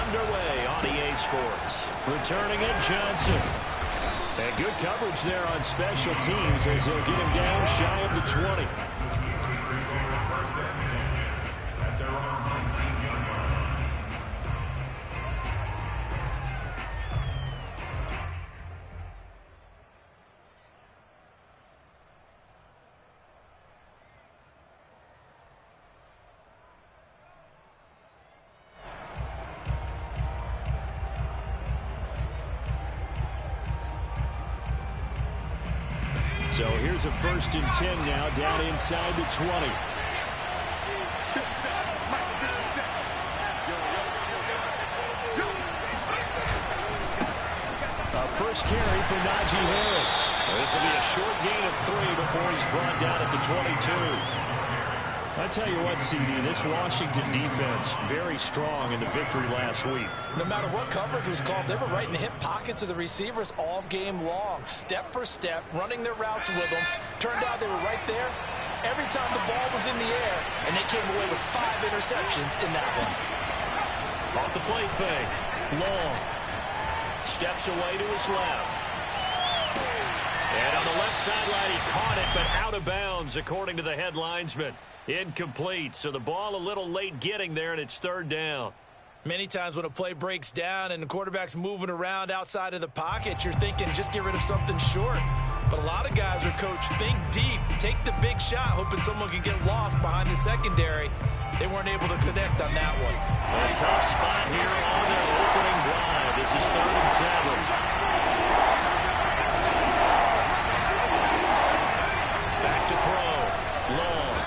underway on EA Sports. Returning it, Johnson. And good coverage there on special teams as they'll get him down shy of the 20. So here's a 1st and 10 now, down inside the 20. A first carry for Najee Harris. This will be a short gain of 3 before he's brought down at the 22. I tell you what, CD, this Washington defense, very strong in the victory last week. No matter what coverage was called, they were right in the hip pockets of the receivers all game long, step for step, running their routes with them. Turned out they were right there every time the ball was in the air, and they came away with 5 interceptions in that one. Off the play fake. Long. Steps away to his left. And on the left sideline, he caught it, but out of bounds, according to the head linesman. Incomplete, so the ball a little late getting there, and it's 3rd down. Many times when a play breaks down and the quarterback's moving around outside of the pocket, you're thinking just get rid of something short. But a lot of guys are coached, think deep, take the big shot, hoping someone can get lost behind the secondary. They weren't able to connect on that one. A tough spot here on their opening drive. This is 3rd and 7. Back to throw. Long.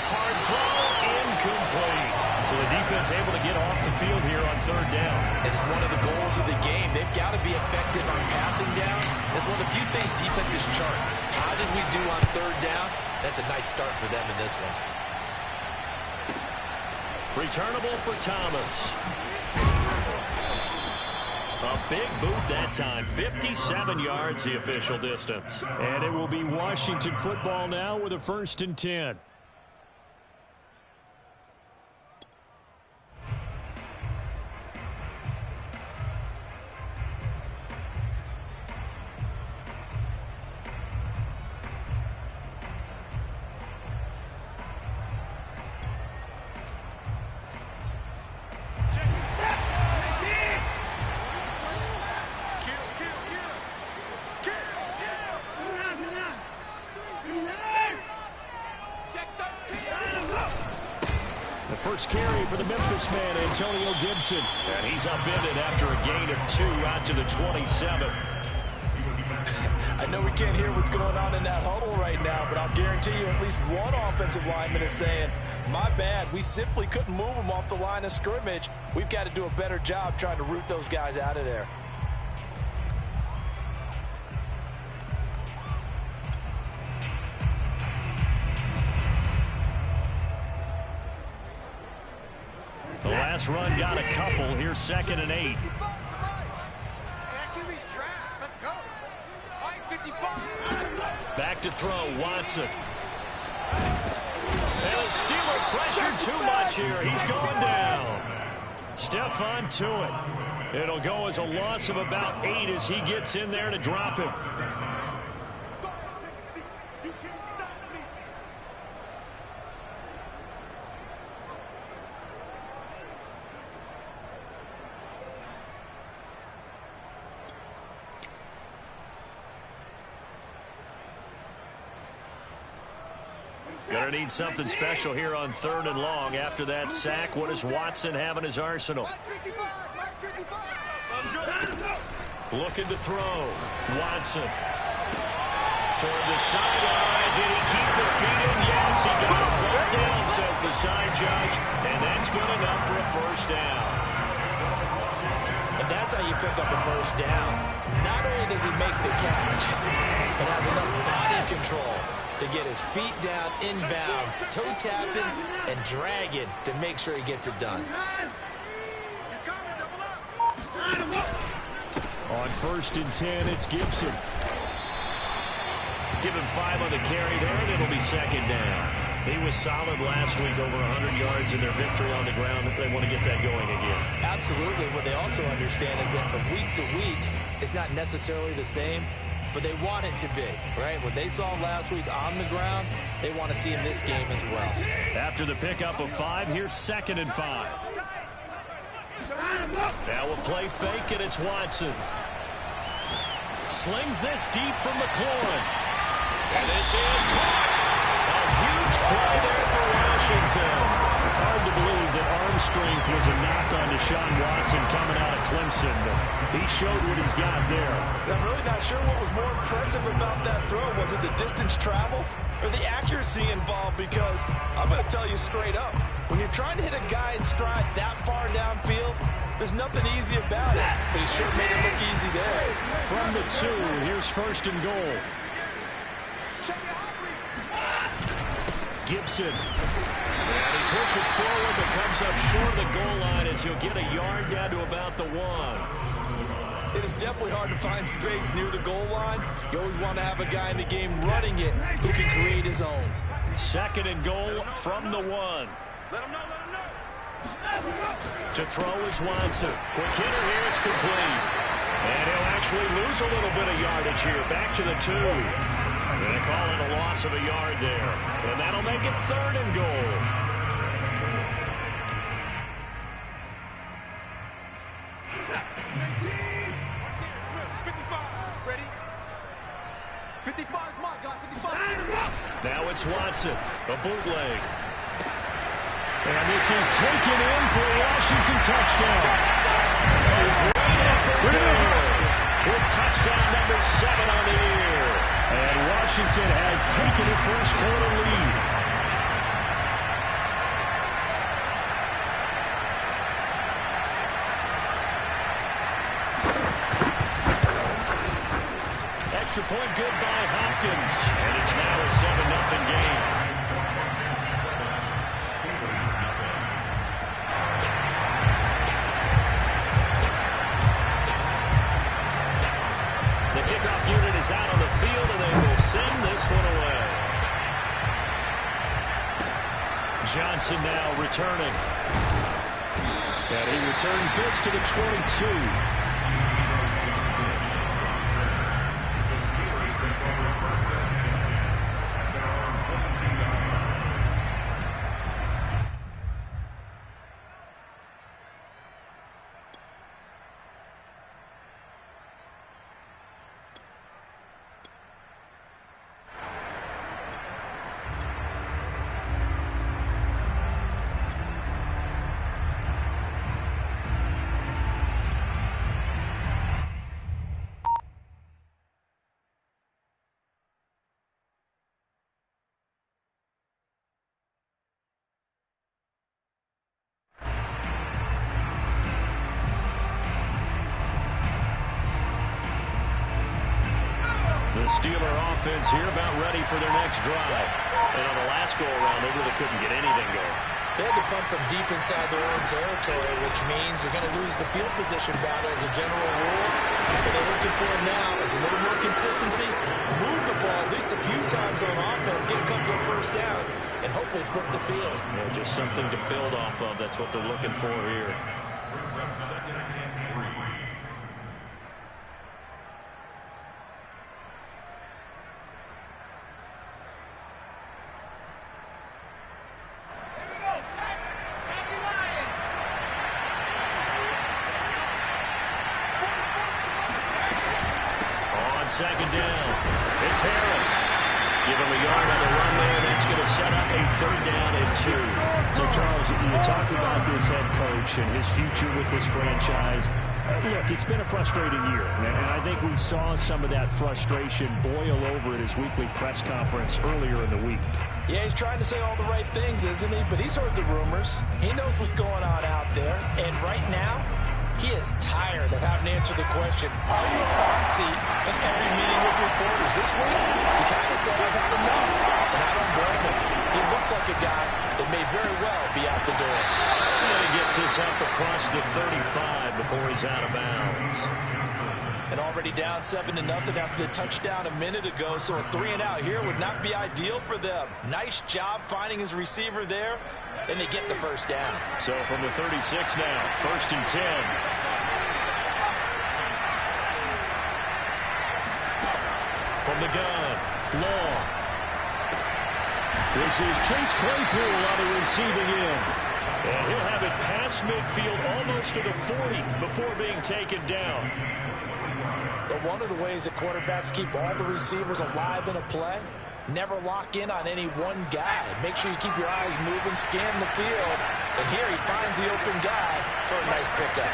Hard throw. Incomplete. So the defense able to get off the field here on 3rd down. It is one of the goals of the game. They've got to be effective on passing downs. It's one of the few things defenses chart. How did we do on 3rd down? That's a nice start for them in this one. Returnable for Thomas. A big boot that time. 57 yards the official distance. And it will be Washington football now with a 1st and 10. First carry for the Memphis man, Antonio Gibson. And he's upended after a gain of 2 out to the 27. I know we can't hear what's going on in that huddle right now, but I'll guarantee you at least one offensive lineman is saying, my bad, we simply couldn't move them off the line of scrimmage. We've got to do a better job trying to root those guys out of there. The last run got a couple. Here's 2nd and 8. Back to throw, Watson. And a Steeler pressure too much here. He's going down. Stephon Tuitt. It'll go as a loss of about 8 as he gets in there to drop him. Gonna need something special here on 3rd and long. After that sack, what does Watson have in his arsenal? Looking to throw. Watson. Toward the sideline. Did he keep the feet in? Yes, he got it brought down, says the side judge. And that's good enough for a 1st down. And that's how you pick up a 1st down. Not only does he make the catch, but has enough body control to get his feet down inbounds, toe tapping and dragging to make sure he gets it done. On 1st and 10, it's Gibson. Give him 5 on the carry there, and it'll be 2nd down. He was solid last week, over 100 yards in their victory on the ground. They want to get that going again. Absolutely. What they also understand is that from week to week, it's not necessarily the same, but they want it to be, right? What they saw last week on the ground, they want to see in this game as well. After the pickup of 5, here's 2nd and 5. Now a play fake, and it's Watson. Slings this deep from McLaurin. And this is caught. A huge play there for Washington. Hard to believe that arm strength was a knock on Deshaun Watson coming out of Clemson, but he showed what he's got there. I'm really not sure what was more impressive about that throw. Was it the distance travel or the accuracy involved? Because I'm going to tell you straight up, when you're trying to hit a guy in stride that far downfield, there's nothing easy about it. But he sure made it look easy there. From the 2, here's 1st and goal. Gibson. And he pushes forward but comes up short of the goal line as he'll get a yard down to about the 1. It is definitely hard to find space near the goal line. You always want to have a guy in the game running it who can create his own. 2nd and goal from the 1. Let him know. To throw is Watson. Quick hitter here, it's complete. And he'll actually lose a little bit of yardage here. Back to the 2. Going to call it a loss of a yard there. And that'll make it 3rd and goal. Ready? 55 is my guy. 55. Now it's Watson. A bootleg. And this is taken in for a Washington touchdown. A great effort there. With touchdown number 7 on the year. And Washington has taken a first quarter lead. Extra point good by Hopkins. And it's now a 7-0 game. The kickoff unit is out on the field, and they will send this one away. Johnson now returning. And he returns this to the 22. The Steeler offense here about ready for their next drive. And on the last go-around, they really couldn't get anything going. They had to punt from deep inside their own territory, which means you're going to lose the field position battle as a general rule. What they're looking for now is a little more consistency, move the ball at least a few times on offense, get a couple of first downs, and hopefully flip the field. Just something to build off of. That's what they're looking for here. Second down. It's Harris. Give him a yard on the run there. That's going to set up a 3rd down and 2. So, Charles, you talk about this head coach and his future with this franchise. Look, it's been a frustrating year, and I think we saw some of that frustration boil over at his weekly press conference earlier in the week. Yeah, he's trying to say all the right things, isn't he? But he's heard the rumors. He knows what's going on out there. And right now, he is tired of having to answer the question, are you a hot seat in every meeting with reporters? This week, he kind of said, I've had enough. And I don't blame him. He looks like a guy that may very well be out the door. And he gets this up across the 35 before he's out of bounds. And already down 7-0 after the touchdown a minute ago, so a 3-and-out here would not be ideal for them. Nice job finding his receiver there, and they get the first down. So from the 36 now, 1st and 10. From the gun, Long. This is Chase Claypool on the receiving end. And he'll have it past midfield almost to the 40 before being taken down. But one of the ways that quarterbacks keep all the receivers alive in a play, never lock in on any one guy. Make sure you keep your eyes moving, scan the field. And here he finds the open guy for a nice pickup.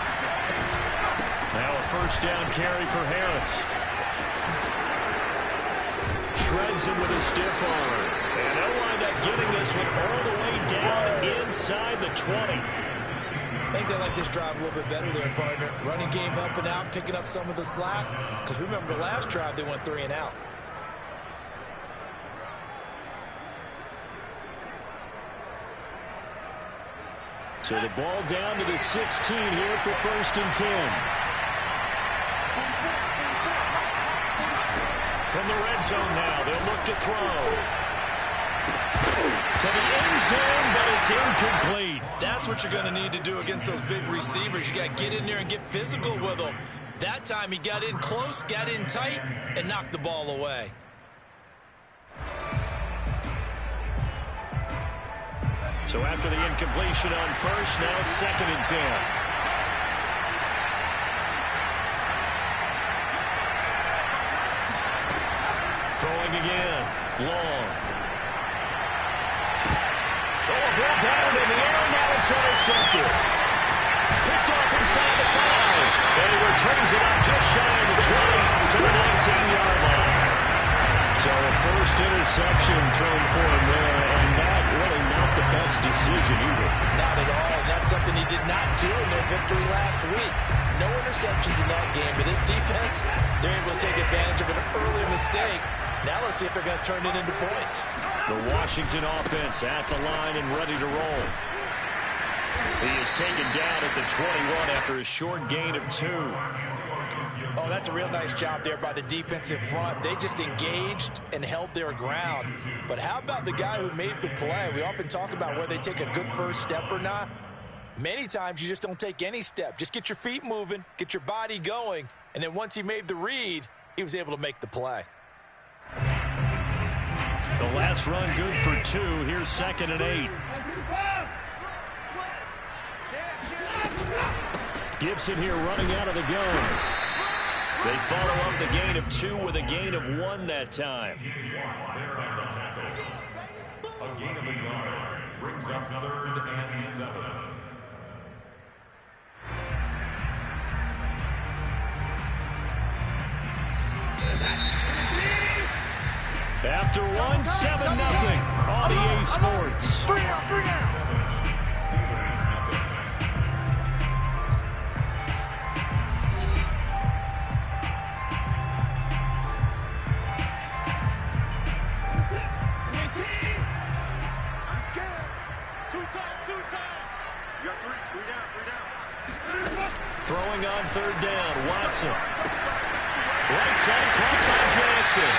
Now a 1st down carry for Harris. Shreds him with a stiff arm. And they'll wind up getting this one all the way down inside the 20. I think they like this drive a little bit better there, partner. Running game helping out, picking up some of the slack. Because remember, the last drive they went 3-and-out. So the ball down to the 16 here for 1st and 10. From the red zone now, they'll look to throw. To the end zone, but it's incomplete. That's what you're going to need to do against those big receivers. You got to get in there and get physical with them. That time he got in close, got in tight, and knocked the ball away. So after the incompletion on 1st, now 2nd and 10. Throwing again. Long. Oh, ball down in the air. Now it's intercepted. Picked off inside the 5. And he returns it up just shy of the 20 to the 19-yard line. So a 1st interception thrown for him there. And that really not the best decision either. Not at all. And that's something he did not do in their victory last week. No interceptions in that game. But this defense, they're able to take advantage of an early mistake. Now let's see if they're going to turn it into points. The Washington offense at the line and ready to roll. He is taken down at the 21 after a short gain of 2. Oh, that's a real nice job there by the defensive front. They just engaged and held their ground. But how about the guy who made the play? We often talk about whether they take a good first step or not. Many times you just don't take any step. Just get your feet moving, get your body going, and then once he made the read, he was able to make the play. The last run good for 2. Here's 2nd and 8. Gibson here running out of the gun. They follow up the gain of 2 with a gain of 1 that time. A gain of a yard brings up 3rd and 7. After 1, 7-0 on EA Sports. Bring it out, bring it out. Throwing on 3rd down, Watson. Right side, caught by Jackson.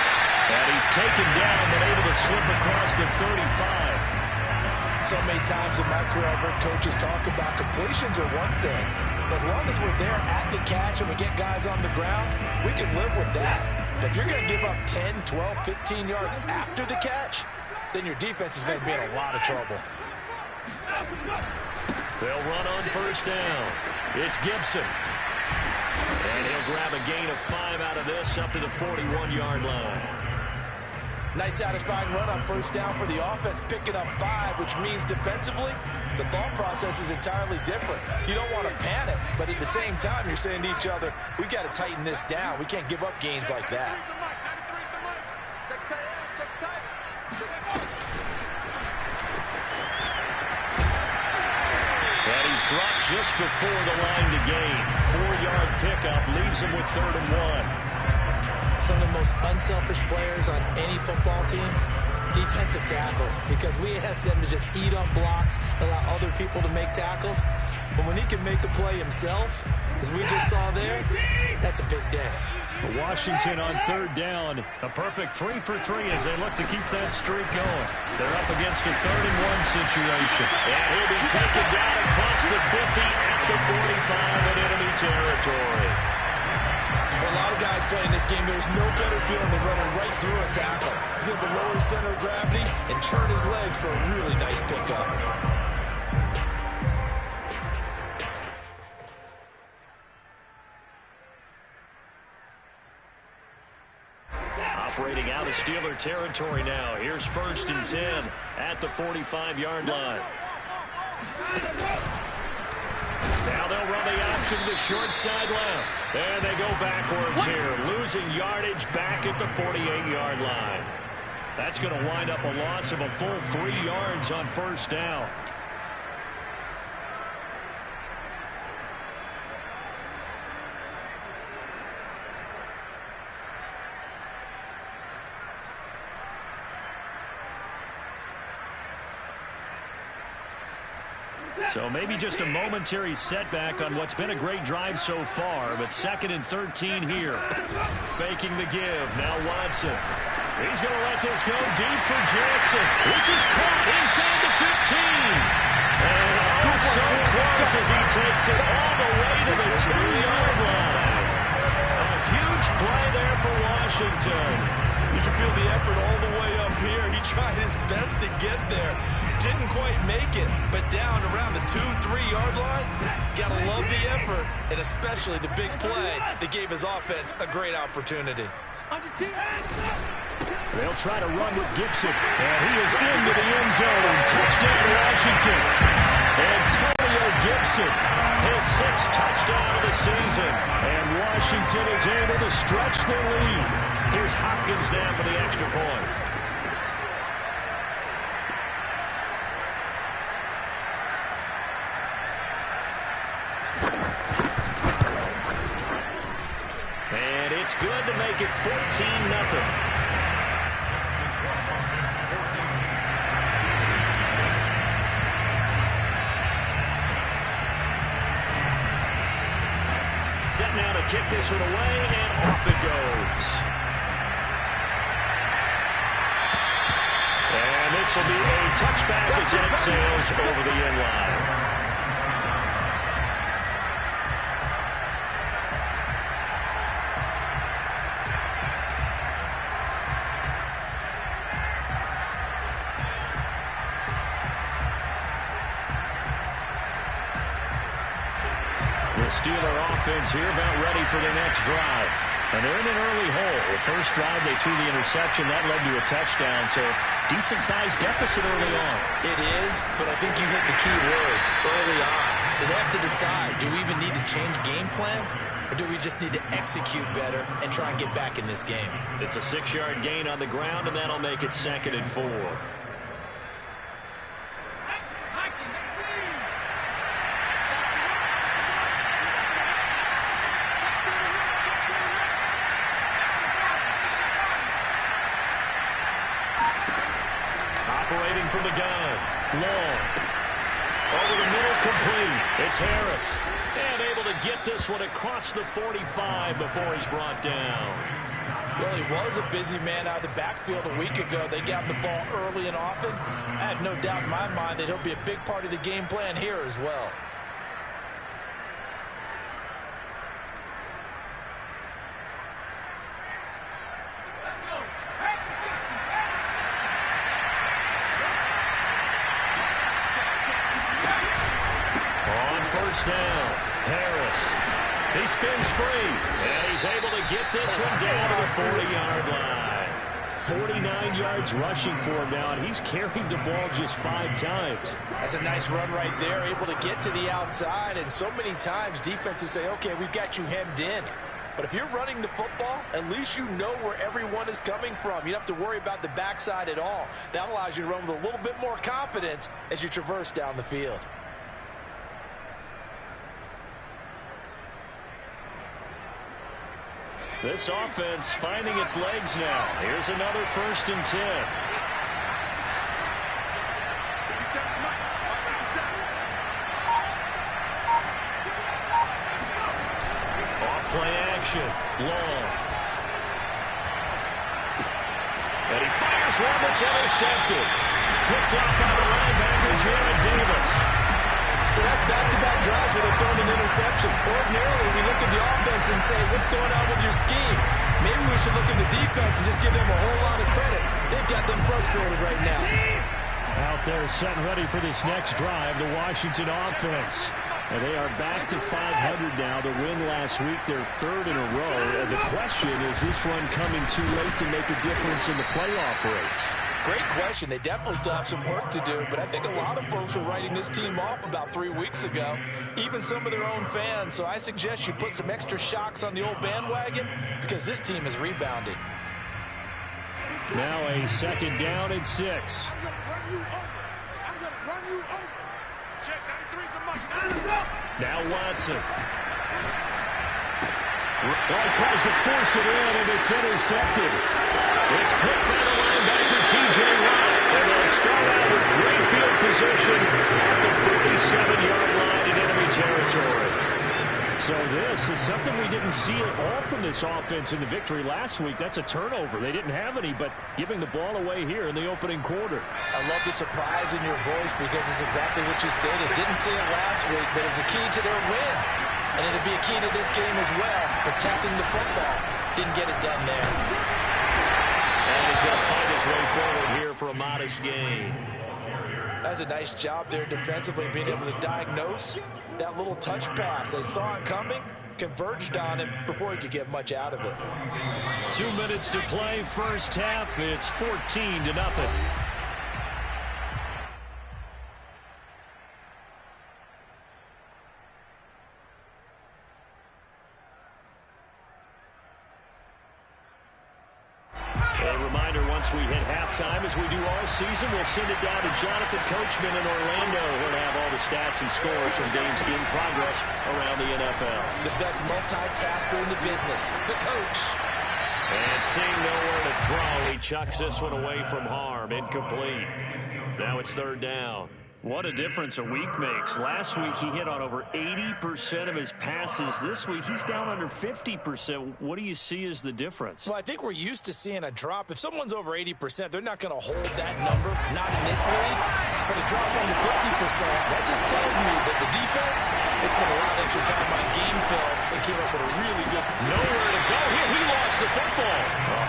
And he's taken down, but able to slip across the 35. So many times in my career, I've heard coaches talk about completions are one thing. But as long as we're there at the catch and we get guys on the ground, we can live with that. But if you're going to give up 10, 12, 15 yards after the catch, then your defense is going to be in a lot of trouble. They'll run on 1st down. It's Gibson. And he'll grab a gain of 5 out of this up to the 41-yard line. Nice satisfying run on 1st down for the offense, picking up 5, which means defensively, the thought process is entirely different. You don't want to panic, but at the same time, you're saying to each other, we got to tighten this down. We can't give up gains like that. And he's dropped just before the line to gain. 4-yard pickup leaves him with 3rd and 1. Some of the most unselfish players on any football team, defensive tackles, because we ask them to just eat up blocks, allow other people to make tackles. But when he can make a play himself, as we just saw there, that's a big day. Washington on third down. A perfect 3 for 3 as they look to keep that streak going. They're up against a 3rd-and-1 situation. And he'll be taken down across the 50 at the 45 in enemy territory. For a lot of guys playing this game, there's no better feeling than running right through a tackle. He's able to lower his center of gravity and churn his legs for a really nice pickup. Operating out of Steeler territory now. Here's 1st and 10 at the 45-yard line. Now they'll run the option to the short side left. And they go backwards here, losing yardage back at the 48-yard line. That's going to wind up a loss of a full 3 yards on 1st down. So maybe just a momentary setback on what's been a great drive so far, but 2nd and 13 here. Faking the give. Now Watson. He's going to let this go deep for Jackson. This is caught inside the 15. And so close as he takes it all the way to the 2-yard line. A huge play there for Washington. You can feel the effort all the way up here. He tried his best to get there. Didn't quite make it, but down around the 2-3-yard line, gotta love the effort, and especially the big play that gave his offense a great opportunity. They'll try to run with Gibson, and he is into the end zone. Touchdown, Washington. Antonio Gibson, his 6th touchdown of the season, and Washington is able to stretch their lead. Here's Hopkins now for the extra point. It's good to make it 14-0. Set now to kick this one away, and off it goes. And this will be a touchback as it sails over the end line. Steeler offense here about ready for their next drive. And they're in an early hole. The first drive, they threw the interception. That led to a touchdown. So decent-sized deficit early on. It is, but I think you hit the key words early on. So they have to decide, do we even need to change game plan? Or do we just need to execute better and try and get back in this game? It's a 6-yard gain on the ground, and that'll make it 2nd and 4. Operating from the gun. Long. Over the middle, complete. It's Harris. And able to get this one across the 45 before he's brought down. Well, he was a busy man out of the backfield a week ago. They got the ball early and often. I have no doubt in my mind that he'll be a big part of the game plan here as well. Down. Harris. He spins free. And he's able to get this one down to the 40-yard line. 49 yards rushing for him now, and he's carried the ball just 5 times. That's a nice run right there, able to get to the outside. And so many times defenses say, okay, we've got you hemmed in. But if you're running the football, at least you know where everyone is coming from. You don't have to worry about the backside at all. That allows you to run with a little bit more confidence as you traverse down the field. This offense finding its legs now. Here's another 1st and 10. motion. Long. And he fires one that's intercepted. Picked up by the linebacker, Jared Davis. So that's back-to-back drives where they've thrown an interception. Ordinarily, we look at the offense and say, what's going on with your scheme? Maybe we should look at the defense and just give them a whole lot of credit. They've got them frustrated right now. Out there set and ready for this next drive, the Washington offense. And they are back to 500 now. The win last week, their third in a row. And the question, is this run coming too late to make a difference in the playoff race? Great question. They definitely still have some work to do, but I think a lot of folks were writing this team off about 3 weeks ago, even some of their own fans. So I suggest you put some extra shocks on the old bandwagon because this team has rebounded. Now a second down and 6. I'm going to run you over. I'm going to run you over. Check 93's a must. Now Watson. Well, he tries to force it in, and it's intercepted. It's picked by the linebacker, T.J. Watt. And they'll start out with great field position at the 47-yard line in enemy territory. So this is something we didn't see at all from this offense in the victory last week. That's a turnover. They didn't have any, but giving the ball away here in the opening quarter. I love the surprise in your voice because it's exactly what you stated. Didn't see it last week, but it's a key to their win. And it'll be a key to this game as well, protecting the football. Didn't get it done there. And he's going to find his way forward here for a modest gain. That's a nice job there defensively, being able to diagnose that little touch pass. They saw it coming, converged on it before he could get much out of it. 2 minutes to play, first half. It's 14-0. A reminder, once we hit halftime, as we do all season, we'll send it down to Jonathan Coachman in Orlando. He'll have all the stats and scores from games in progress around the NFL. The best multitasker in the business, the coach. And seeing nowhere to throw, he chucks this one away from harm. Incomplete. Now it's third down. What a difference a week makes. Last week, he hit on over 80% of his passes. This week, he's down under 50%. What do you see as the difference? Well, I think we're used to seeing a drop. If someone's over 80%, they're not going to hold that number, not in this league. But a drop under 50%, that just tells me that the defense has spent a lot of extra time on game films and came up with a really good... Nowhere to go here. He lost the football.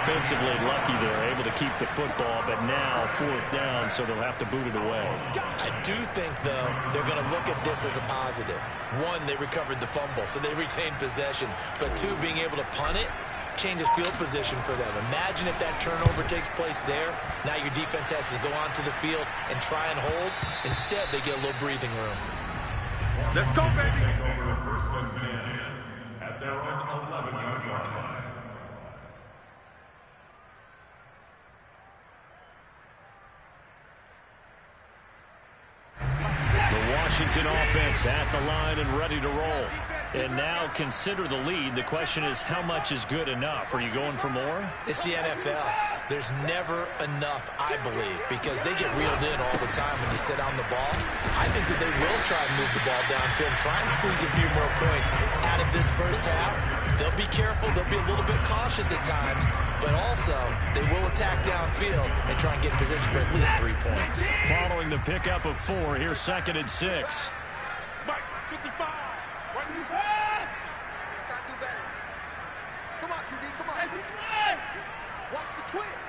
Offensively lucky they're able to keep the football, but now fourth down, so they'll have to boot it away. I do think, though, they're going to look at this as a positive. One, they recovered the fumble, so they retained possession. But two, being able to punt it changes field position for them. Imagine if that turnover takes place there. Now your defense has to go onto the field and try and hold. Instead, they get a little breathing room. Let's go, baby. Over first and 10 at their own 11-yard line. Washington offense at the line and ready to roll. And now consider the lead. The question is, how much is good enough? Are you going for more? It's the NFL. There's never enough, I believe, because they get reeled in all the time when you sit on the ball. I think that they will try and move the ball downfield, try and squeeze a few more points out of this first half. They'll be careful. They'll be a little bit cautious at times, but also they will attack downfield and try and get in position for at least 3 points. Following the pickup of 4, here's 2nd and 6. Mike, 55. What do you want? Gotta do better. Come on, QB, come on. Watch the twins.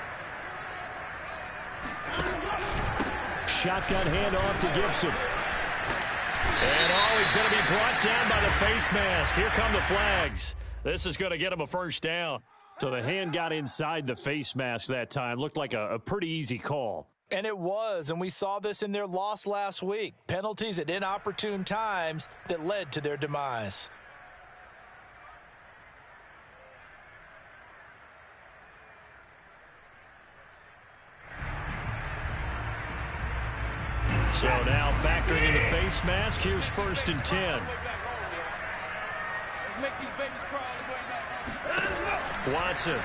Shotgun handoff to Gibson. And he's going to be brought down by the face mask. Here come the flags. This is going to get him a first down. So the hand got inside the face mask that time. Looked like a pretty easy call. And it was, and we saw this in their loss last week. Penalties at inopportune times that led to their demise. So now factoring in the face mask, here's 1st and 10. Let's make these babies cry on the way back. Watson.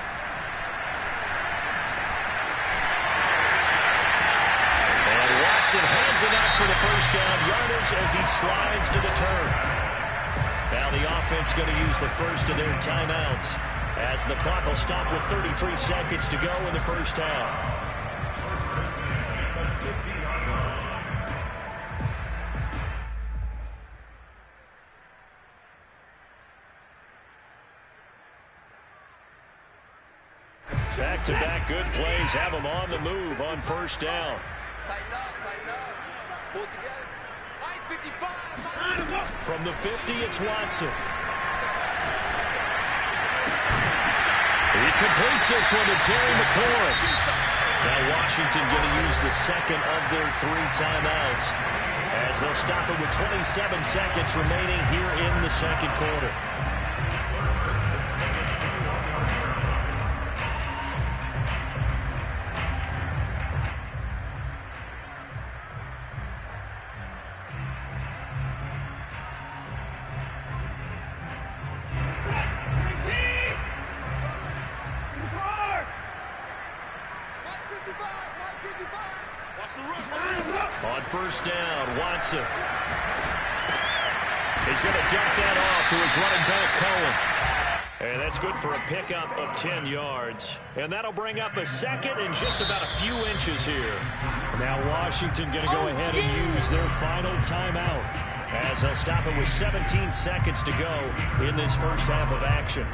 And Watson has enough for the first down yardage as he slides to the turf. Now the offense going to use the first of their timeouts as the clock will stop with 33 seconds to go in the first half. Back-to-back good plays have them on the move on first down. Tighten up, tighten up. Pull it together. 55. From the 50, it's Watson. He completes this one to Terry McLaurin. Now Washington going to use the second of their 3 timeouts as they'll stop it with 27 seconds remaining here in the second quarter. On first down, Watson. He's going to dump that off to his running back, Cohen. And that's good for a pickup of 10 yards. And that'll bring up a second and just about a few inches here. Now Washington going to go ahead and use their final timeout as they'll stop it with 17 seconds to go in this first half of action.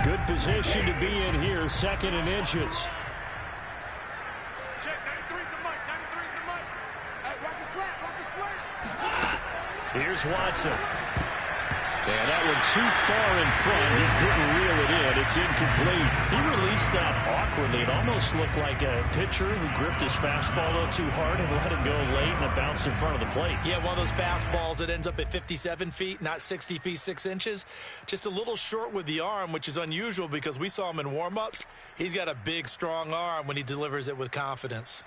Good position to be in here, second and inches. Check, 93's the mic, 93's the mic. Hey, watch the slap, watch the slap. Here's Watson. And that one too far in front. He couldn't reel it in. It's incomplete. He released that awkwardly. It almost looked like a pitcher who gripped his fastball a little too hard and let it go late, and it bounced in front of the plate. Yeah, one of those fastballs that ends up at 57 feet, not 60 feet, 6 inches. Just a little short with the arm, which is unusual because we saw him in warm-ups. He's got a big, strong arm when he delivers it with confidence.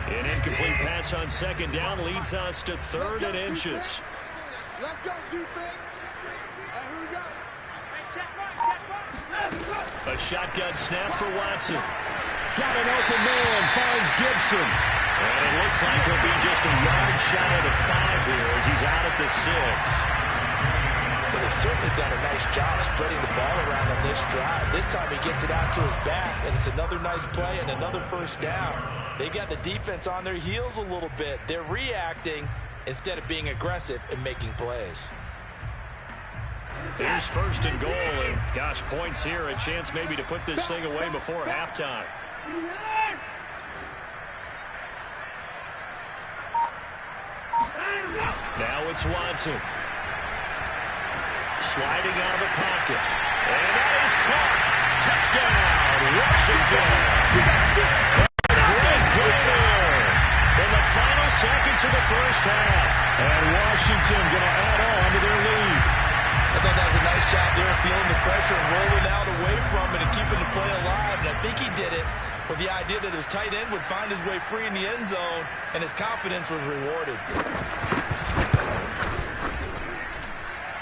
An incomplete pass on second down leads us to third and inches. Let's go, defense. Here we go. Check right. A shotgun snap for Watson. Got an open man, finds Gibson. And it looks like he'll be just a yard shy of the 5 here as he's out at the 6. But they've certainly done a nice job spreading the ball around on this drive. This time he gets it out to his back, and it's another nice play and another first down. They've got the defense on their heels a little bit. They're reacting instead of being aggressive and making plays. Here's first and goal, and gosh, points here, a chance maybe to put this thing away before halftime. Now it's Watson. Sliding out of the pocket. And that is caught. Touchdown, Washington. Great play there in the final seconds of the first half. And Washington going to add on to their lead. I thought that was a nice job there of feeling the pressure and rolling out away from it and keeping the play alive. And I think he did it with the idea that his tight end would find his way free in the end zone, and his confidence was rewarded.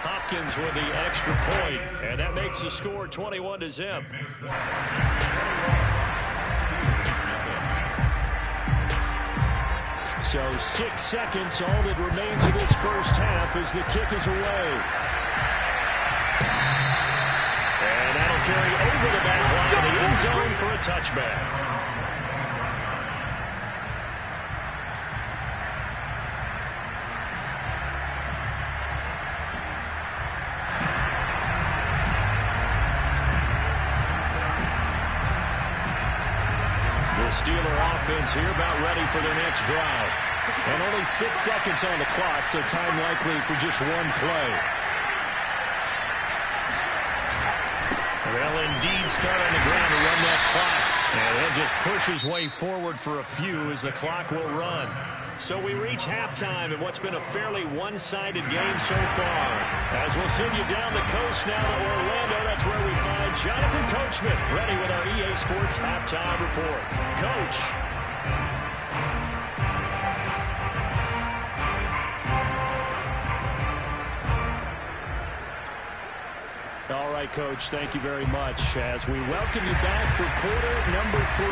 Hopkins with the extra point, and that makes the score 21-0. So 6 seconds, all that remains of this first half as the kick is away. And that'll carry over the back line of the end zone for a touchback. Steeler offense here about ready for their next drive. And only 6 seconds on the clock, so time likely for just one play. They'll indeed start on the ground to run that clock. And he'll just push his way forward for a few as the clock will run. So we reach halftime in what's been a fairly one-sided game so far. As we'll send you down the coast now to Orlando, that's where we find Jonathan Coachman, ready with our EA Sports Halftime Report. Coach. All right, Coach, thank you very much as we welcome you back for quarter number 3.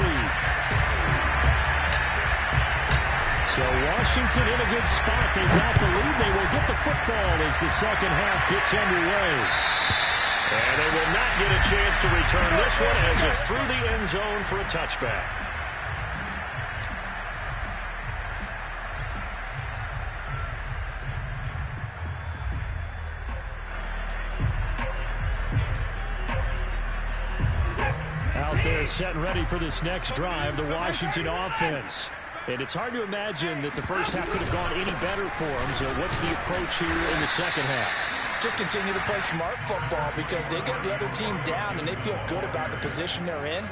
So Washington in a good spot. They got the lead. They will get the football as the second half gets underway. And they will not get a chance to return this one as it's through the end zone for a touchback. Out there set and ready for this next drive, the Washington offense. And it's hard to imagine that the first half could have gone any better for them. So what's the approach here in the second half? Just continue to play smart football because they got the other team down and they feel good about the position they're in.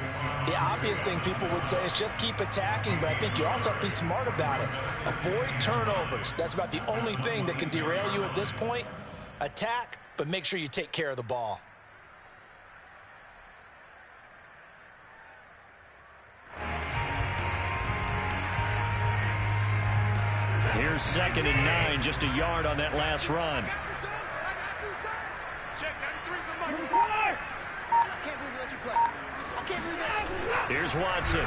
The obvious thing people would say is just keep attacking, but I think you also have to be smart about it. Avoid turnovers. That's about the only thing that can derail you at this point. Attack, but make sure you take care of the ball. Here's 2nd and 9, just a yard on that last run. Check 93's the money. I can't believe you let you play. I can't believe that. Here's Watson.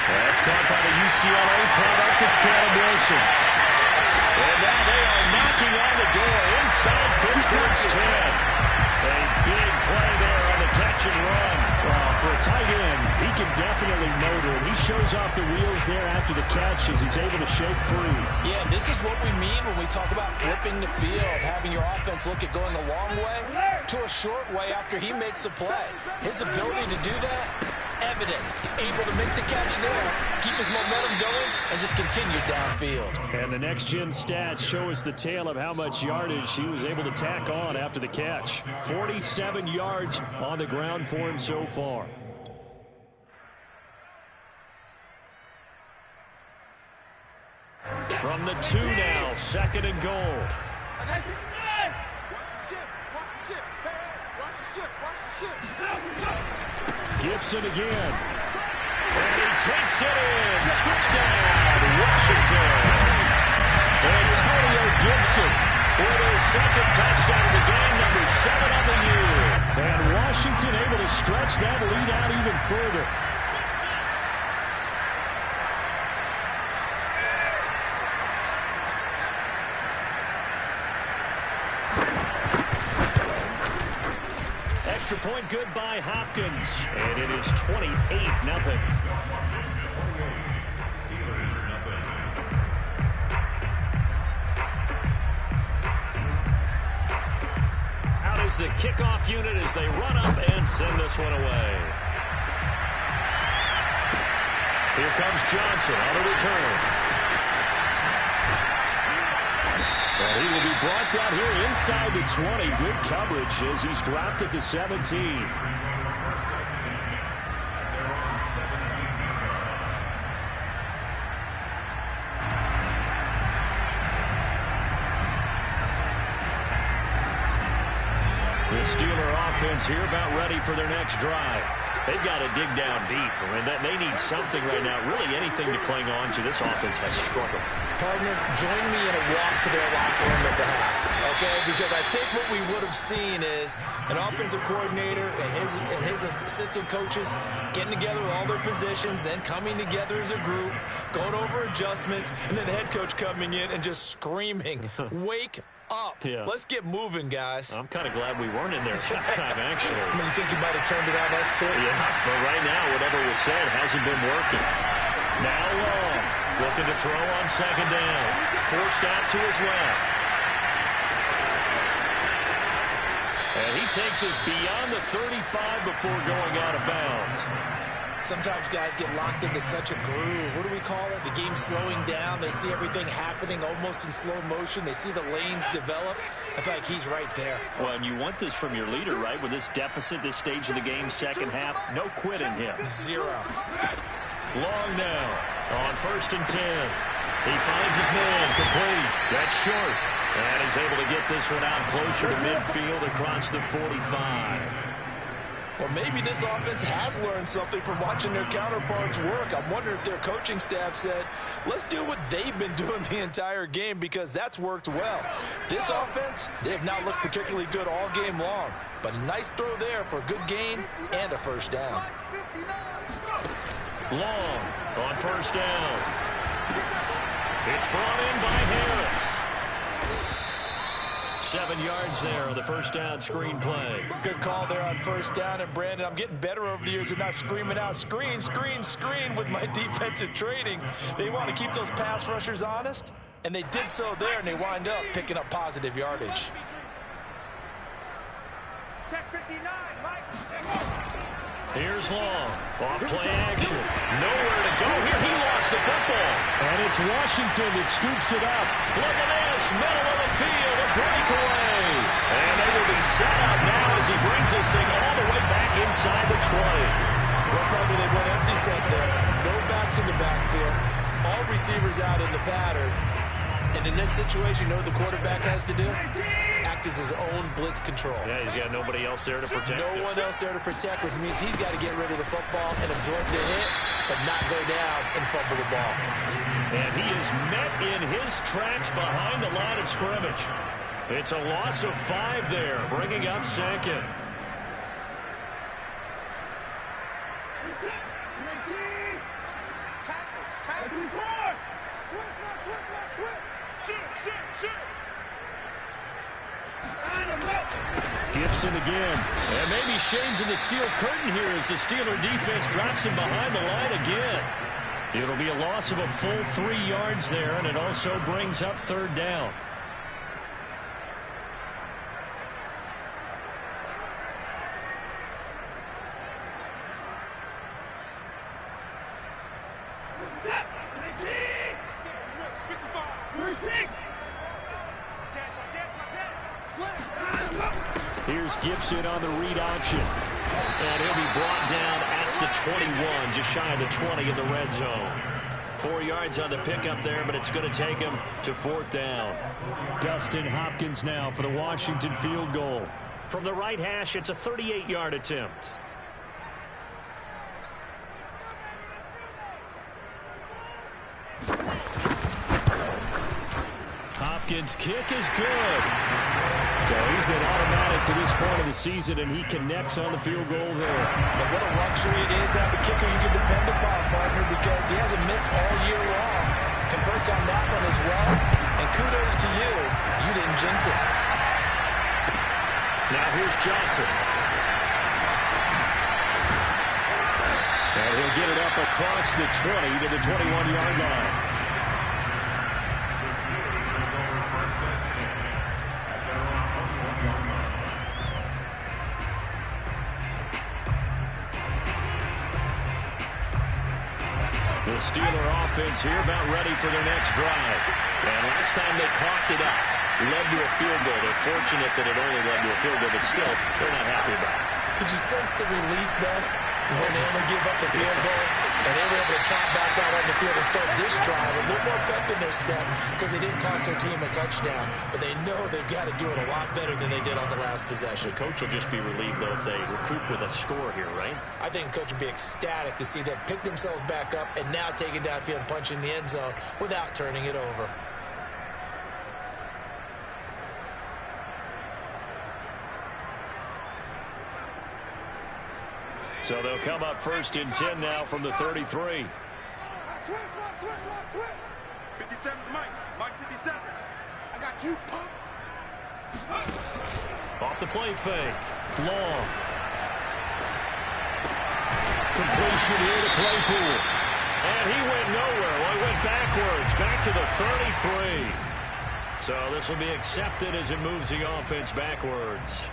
That's caught by the UCLA product. It's Caleb Wilson. And now they are knocking on the door inside Pittsburgh's 10. A big play there on the catch and run. Well, for a tight end, he can definitely motor it. He shows off the wheels there after the catch as he's able to shake free. Yeah, this is what we mean when we talk about flipping the field, having your offense look at going a long way to a short way after he makes a play. His ability to do that, evident. Able to make the catch there, keep his momentum going, and just continue downfield. And the next-gen stats show us the tale of how much yardage he was able to tack on after the catch. 47 yards on the ground for him so far. From the 2 now, 2nd and goal. Watch the ship. Watch the ship. Hey, watch the ship. Watch the ship. Gibson again. And he takes it in. Touchdown, Washington. Antonio Gibson with his 2nd touchdown of the game, number 7 on the year. And Washington able to stretch that lead out even further. Extra point good by Hopkins. And it is 28-0. Steelers, nothing. Out is the kickoff unit as they run up and send this one away. Here comes Johnson on the return. And he will be brought down here inside the 20. Good coverage as he's dropped at the 17. The Steeler offense here about ready for their next drive. They've got to dig down deep. I mean, they need something right now, really anything to cling on to. This offense has struggled. Partner, join me in a walk to their locker room at the half, okay? Because I think what we would have seen is an offensive coordinator and his assistant coaches getting together with all their positions, then coming together as a group, going over adjustments, and then the head coach coming in and just screaming, wake up. Yeah. Let's get moving, guys. I'm kind of glad we weren't in there at halftime, actually. I mean, you think you might have turned it on us, too? Yeah, but right now, whatever was said hasn't been working. Now Long, looking to throw on 2nd down. Forced out to his left. And he takes us beyond the 35 before going out of bounds. Sometimes guys get locked into such a groove. What do we call it? The game's slowing down. They see everything happening almost in slow motion. They see the lanes develop. I feel like he's right there. Well, and you want this from your leader, right? With this deficit, this stage of the game, second half, no quit in him. 0. Long now on 1st and 10. He finds his man complete. That's short. And he's able to get this one out closer to midfield across the 45. Well, maybe this offense has learned something from watching their counterparts work. I'm wondering if their coaching staff said, let's do what they've been doing the entire game, because that's worked well. This offense, they have not looked particularly good all game long, but a nice throw there for a good gain and a first down. Long on first down. It's brought in by Harris. 7 yards there on the first down screen play. Good call there on first down. And, Brandon, I'm getting better over the years at not screaming out screen, screen, screen with my defensive training. They want to keep those pass rushers honest, and they did so there, and they wind up picking up positive yardage. Check 59, Mike. Here's Long. Off play action. Nowhere to go here. He lost the football. And it's Washington that scoops it up. Look at this. Middle of the field. A breakaway. And they will be set up now as he brings this thing all the way back inside the 20. Well, probably they went empty set there. No backs in the backfield. All receivers out in the pattern. And in this situation, you know what the quarterback has to do? Act as his own blitz control. Yeah, he's got nobody else there to protect. No one else there to protect, which means he's got to get rid of the football and absorb the hit, but not go down and fumble the ball. And he is met in his tracks behind the line of scrimmage. It's a loss of 5 there, bringing up second. Gibson again. And maybe Shane's in the steel curtain here as the Steeler defense drops him behind the line again. It'll be a loss of a full 3 yards there, and it also brings up third down. Here's Gibson on the read option. And he'll be brought down at the 21, just shy of the 20 in the red zone. 4 yards on the pickup there, but it's going to take him to fourth down. Dustin Hopkins now for the Washington field goal. From the right hash, it's a 38-yard attempt. Hopkins' kick is good. So he's been automatic to this point of the season, and he connects on the field goal there. But what a luxury it is to have a kicker you can depend upon, partner, because he hasn't missed all year long. Converts on that one as well. And kudos to you. You didn't jinx it. Now here's Johnson. And he'll get it up across the 20 to the 21-yard line. The Steeler offense here about ready for their next drive. And last time they coughed it up, led to a field goal. They're fortunate that it only led to a field goal, but still, they're not happy about it. Could you sense the relief, though, when they only give up the field goal and they were able to trot back out on the field and start this drive? A little more pep in their step because they didn't cost their team a touchdown, but they know they've got to do it a lot better than they did on the last possession. The coach will just be relieved, though, if they recoup with a score here, right? I think the coach would be ecstatic to see them pick themselves back up and now take it downfield and punch in the end zone without turning it over. So they'll come up first and 10 now from the 33. 57's Mike. Mike 57. I got you, punk. Off the play fake. Long. Completion here to Claypool. And he went nowhere. Well, he went backwards. Back to the 33. So this will be accepted as it moves the offense backwards.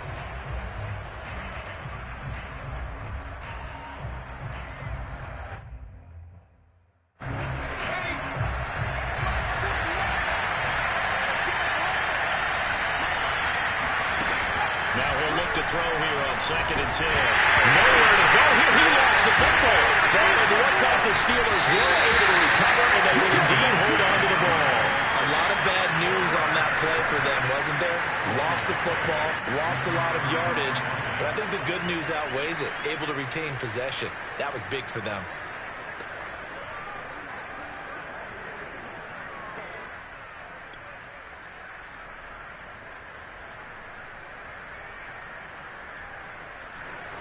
Throw here on 2nd and 10. Nowhere to go here. He lost the football. But what got the Steelers were able to recover, and they will indeed hold on to the ball. A lot of bad news on that play for them, wasn't there? Lost the football, lost a lot of yardage, but I think the good news outweighs it. Able to retain possession. That was big for them.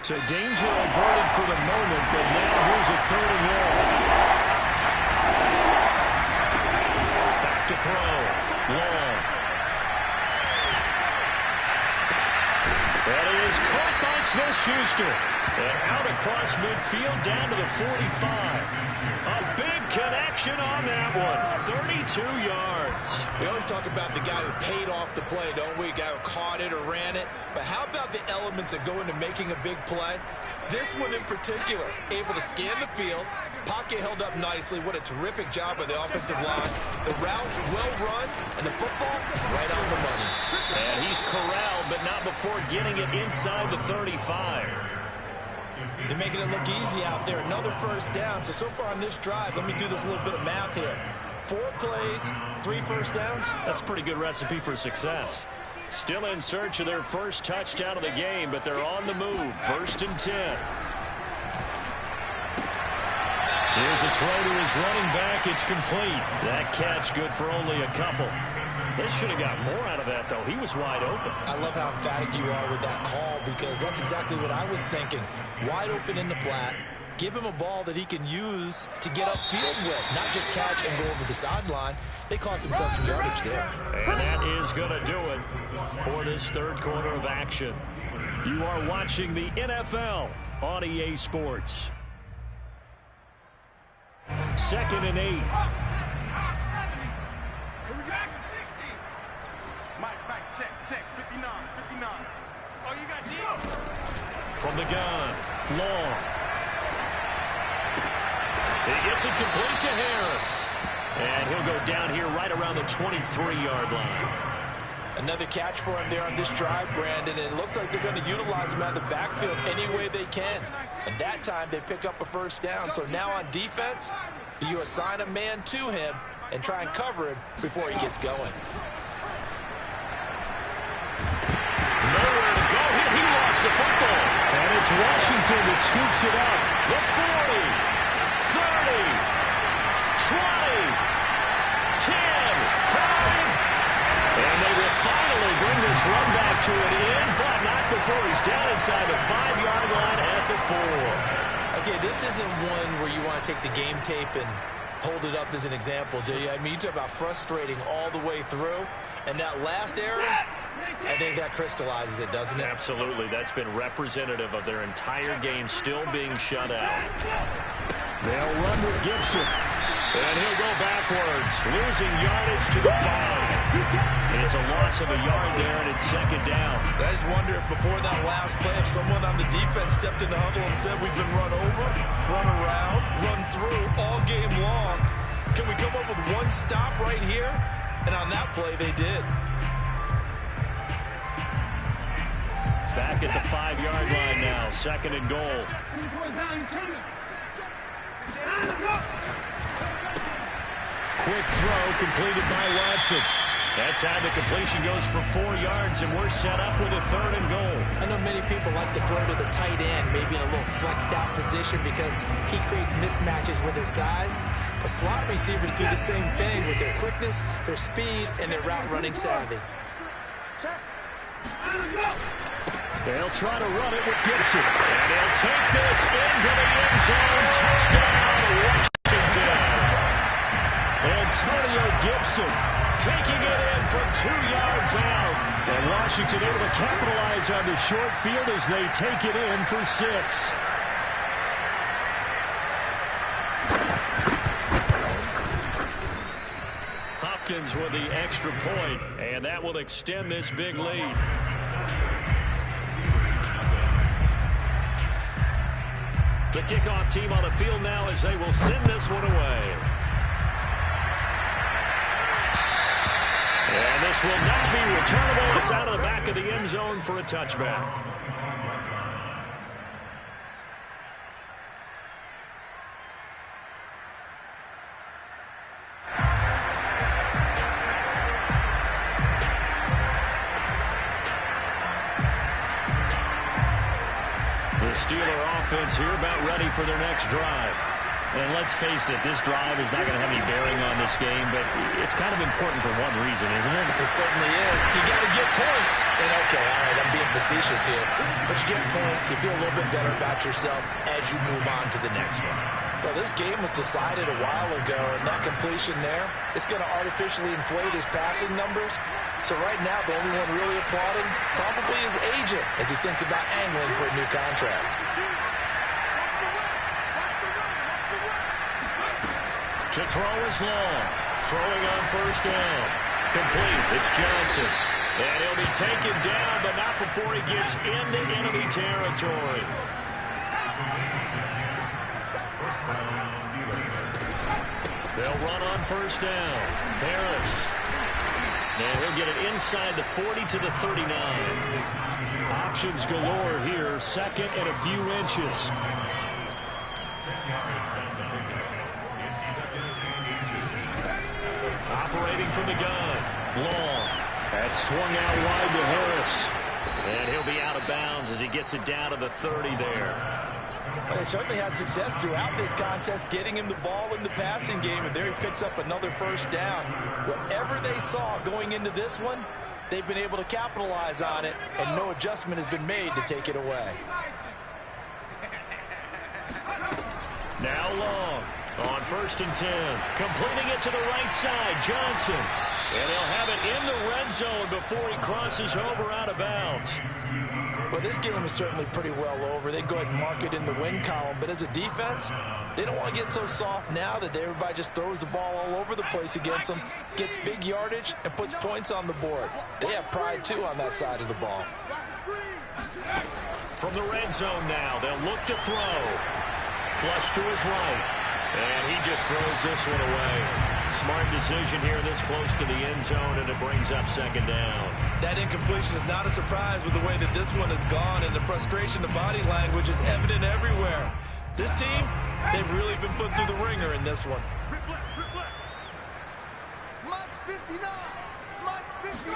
So danger averted for the moment, but now here's a 3rd and long. Back to throw. Long. That is caught by Smith-Schuster. And out across midfield down to the 45. A big connection on that one. 32 yards. We always talk about the guy who paid off the play, don't we? A guy who caught it or ran it. But how about the elements that go into making a big play? This one in particular, able to scan the field. Pocket held up nicely. What a terrific job by the offensive line. The route, well run, and the football right on the money. And he's corralled, but not before getting it inside the 35. They're making it look easy out there. Another first down. So far on this drive, let me do this little bit of math here. 4 plays, 3 first downs. That's a pretty good recipe for success. Still in search of their first touchdown of the game, but they're on the move. 1st and 10. Here's a throw to his running back. It's complete. That catch good for only a couple. They should have got more out of that, though. He was wide open. I love how emphatic you are with that call, because that's exactly what I was thinking. Wide open in the flat. Give him a ball that he can use to get upfield with, not just catch and go over the sideline. They cost themselves some yardage there. And that is going to do it for this 3rd quarter of action. You are watching the NFL on EA Sports. 2nd and 8. Mike, check, 59. Oh, you got D? From the gun, Long. He gets it complete to Harris. And he'll go down here right around the 23-yard line. Another catch for him there on this drive, Brandon, and it looks like they're going to utilize him out of the backfield any way they can. And that time they pick up a first down. So now on defense, you assign a man to him and try and cover him before he gets going. Nowhere to go here. He lost the football. And it's Washington that scoops it up. The 40, 30, 20, 10, 5. And they will finally bring this run back to an end, but not before he's down inside the 5-yard line at the 4. Okay, this isn't one where you want to take the game tape and hold it up as an example, do you? I mean, you talk about frustrating all the way through. And that last error, I think that crystallizes it, doesn't it? Absolutely. That's been representative of their entire game still being shut out. They'll run with Gibson. And he'll go backwards, losing yardage to the 5. It's a loss of a yard there, and it's 2nd down. I just wonder if before that last play, if someone on the defense stepped in the huddle and said, we've been run over, run around, run through all game long. Can we come up with one stop right here? And on that play, they did. Back at the 5-yard line now, 2nd and goal. Quick throw completed by Watson. That time the completion goes for 4 yards, and we're set up with a 3rd and goal. I know many people like to throw to the tight end, maybe in a little flexed out position because he creates mismatches with his size. But slot receivers do the same thing with their quickness, their speed, and their route running savvy. They'll try to run it with Gibson. And they'll take this into the end zone. Touchdown, Washington. Antonio Gibson taking it in from 2 yards out. And Washington able to capitalize on the short field as they take it in for 6. Hopkins with the extra point, and that will extend this big lead. The kickoff team on the field now as they will send this one away. And this will not be returnable. It's out of the back of the end zone for a touchback. Steeler offense here about ready for their next drive. And let's face it, this drive is not going to have any bearing on this game, but it's kind of important for one reason, isn't it? It certainly is. You got to get points. And okay, all right, I'm being facetious here. But you get points, you feel a little bit better about yourself as you move on to the next one. Well, this game was decided a while ago, and that completion there is going to artificially inflate his passing numbers. So right now, the only one really applauding probably his agent as he thinks about angling for a new contract. To throw is long. Throwing on first down. Complete. It's Johnson. And he'll be taken down, but not before he gets into enemy territory. They'll run on first down. Harris. And he'll get it inside the 40 to the 39. Options galore here. Second and a few inches. Operating from the gun. Long. That swung out wide to Harris. And he'll be out of bounds as he gets it down to the 30 there. Well, they certainly had success throughout this contest, getting him the ball in the passing game, and there he picks up another first down. Whatever they saw going into this one, they've been able to capitalize on it, and no adjustment has been made to take it away. Now Long. On first and 10, completing it to the right side, Johnson. And he'll have it in the red zone before he crosses over out of bounds. Well, this game is certainly pretty well over. They can go ahead and mark it in the win column. But as a defense, they don't want to get so soft now that everybody just throws the ball all over the place against them, gets big yardage, and puts points on the board. They have pride, too, on that side of the ball. From the red zone now, they'll look to throw. Flush to his right. And he just throws this one away. Smart decision here this close to the end zone, and it brings up second down. That incompletion is not a surprise with the way that this one has gone, and the frustration of body language is evident everywhere. This team, they've really been put through the ringer in this one. Mike's 59. Mike's 50.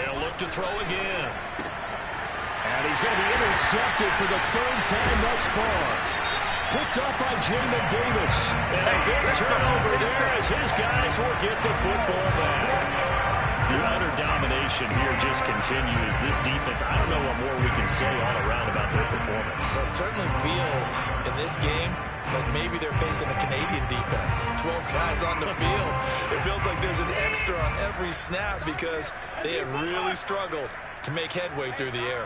They'll look to throw again. And he's going to be intercepted for the third time thus far. Picked up by Jamin Davis. And a big turnover there as his guys will get the football back. The utter domination here just continues. This defense, I don't know what more we can say all around about their performance. Well, it certainly feels in this game like maybe they're facing a Canadian defense. 12 guys on the field. It feels like there's an extra on every snap because they have really struggled to make headway through the air.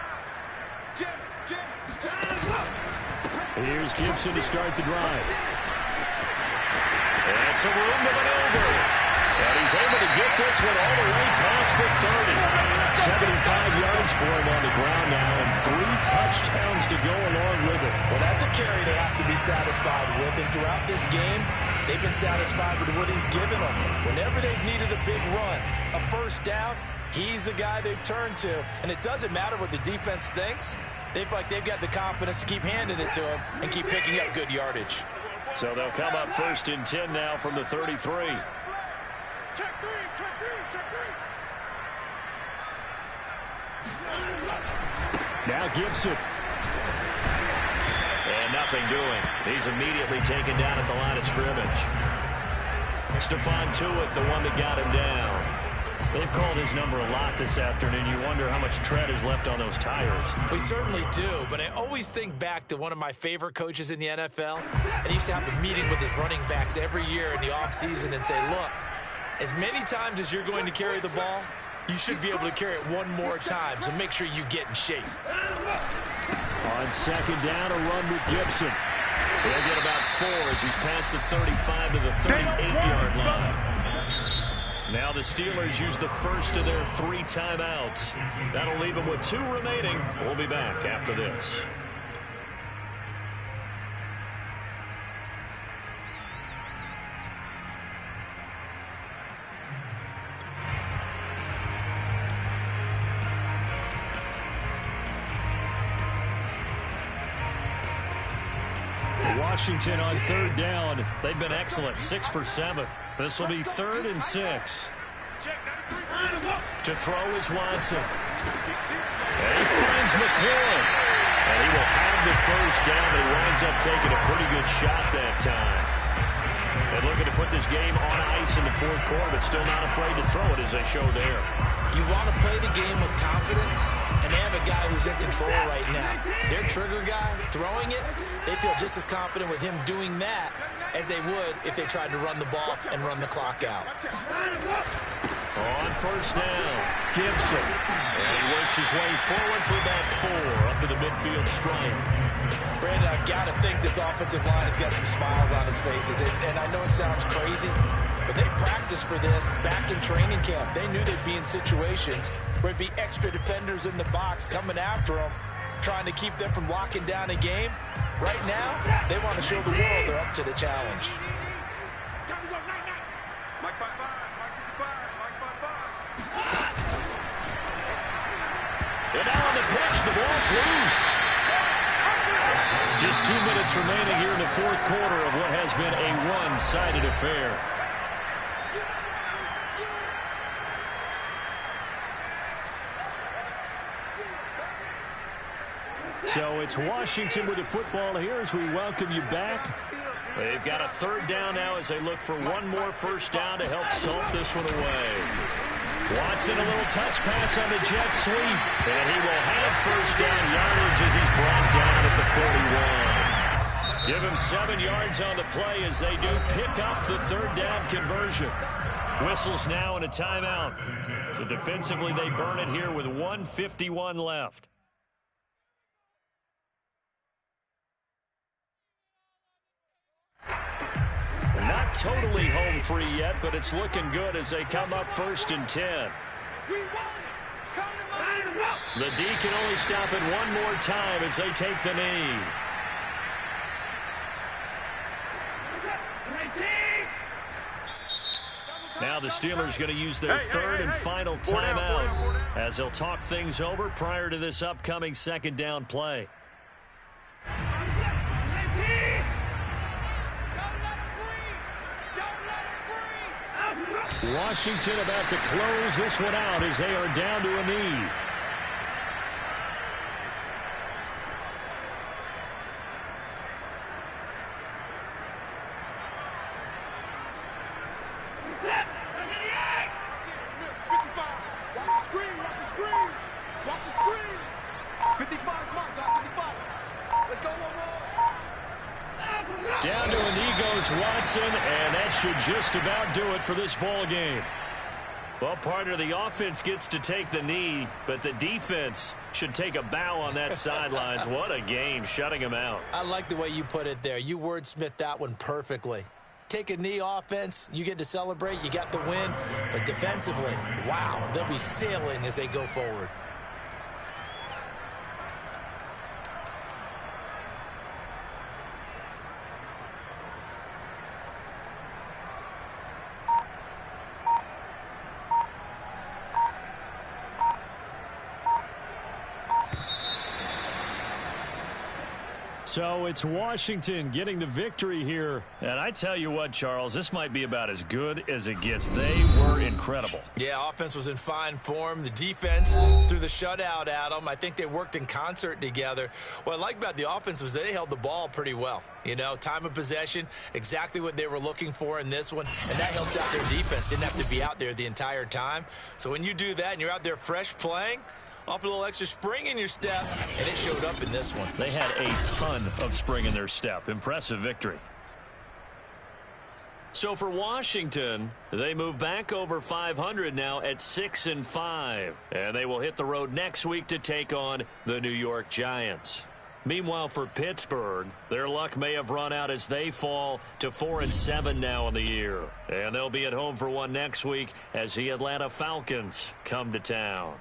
Here's Gibson to start the drive. And some room to maneuver. And he's able to get this one all the way past the 30. 75 yards for him on the ground now, and 3 touchdowns to go along with it. Well, that's a carry they have to be satisfied with. And throughout this game, they've been satisfied with what he's given them. Whenever they've needed a big run, a first down, he's the guy they've turned to. And it doesn't matter what the defense thinks. They've got the confidence to keep handing it to him and keep picking up good yardage. So they'll come up first and 10 now from the 33. Check three, check three, check three. Now Gibson. And nothing doing. He's immediately taken down at the line of scrimmage. Stephon Tuitt, the one that got him down. They've called his number a lot this afternoon. You wonder how much tread is left on those tires. We certainly do, but I always think back to one of my favorite coaches in the NFL, and he used to have a meeting with his running backs every year in the offseason and say, look, as many times as you're going to carry the ball, you should be able to carry it one more time, so make sure you get in shape. On second down, a run with Gibson. He'll get about 4 as he's past the 35 to the 38-yard line. Now the Steelers use the first of their 3 timeouts. That'll leave them with 2 remaining. We'll be back after this. Washington on third down. They've been excellent. 6 for 7. This will be 3rd and 6. To throw is Watson. And he finds McLaurin. And he will have the first down, but he winds up taking a pretty good shot that time. And looking to put this game on ice in the fourth quarter, but still not afraid to throw it as they show there. You want to play the game with confidence, and they have a guy who's in control right now. Their trigger guy, throwing it, they feel just as confident with him doing that as they would if they tried to run the ball and run the clock out. On first down, Gibson. And he works his way forward for about 4 up to the midfield stripe. Brandon, I've got to think this offensive line has got some smiles on its faces. And I know it sounds crazy, but they practiced for this back in training camp. They knew they'd be in situations where it'd be extra defenders in the box coming after them, trying to keep them from locking down a game. Right now, they want to show the world they're up to the challenge. And now on the pitch, the ball's loose. Just 2 minutes remaining here in the fourth quarter of what has been a one-sided affair. So it's Washington with the football here as we welcome you back. They've got a third down now as they look for one more first down to help salt this one away. Watson, a little touch pass on the jet sweep. And he will have first down yardage as he's brought down at the 41. Give him 7 yards on the play as they do pick up the third down conversion. Whistles now and a timeout. So defensively they burn it here with 1:51 left. Not totally home free yet, but it's looking good as they come up 1st and 10. The D can only stop it one more time as they take the knee. Now the Steelers going to use their third and final timeout as they'll talk things over prior to this upcoming second down play. Washington about to close this one out as they are down to a knee. Down to a knee goes Watson, and that should just about do it for this ball game. Well, partner, the offense gets to take the knee, but the defense should take a bow on that sidelines. What a game, shutting him out. I like the way you put it there. You wordsmithed that one perfectly. Take a knee offense, you get to celebrate, you got the win, but defensively, wow, they'll be sailing as they go forward. So it's Washington getting the victory here. And I tell you what, Charles, this might be about as good as it gets. They were incredible. Yeah, offense was in fine form. The defense threw the shutout at them. I think they worked in concert together. What I like about the offense was they held the ball pretty well. You know, time of possession, exactly what they were looking for in this one. And that helped out their defense. Didn't have to be out there the entire time. So when you do that and you're out there fresh playing, off a little extra spring in your step, and it showed up in this one. They had a ton of spring in their step. Impressive victory. So for Washington, they move back over 500 now at 6-5. And they will hit the road next week to take on the New York Giants. Meanwhile, for Pittsburgh, their luck may have run out as they fall to 4-7 now in the year. And they'll be at home for one next week as the Atlanta Falcons come to town.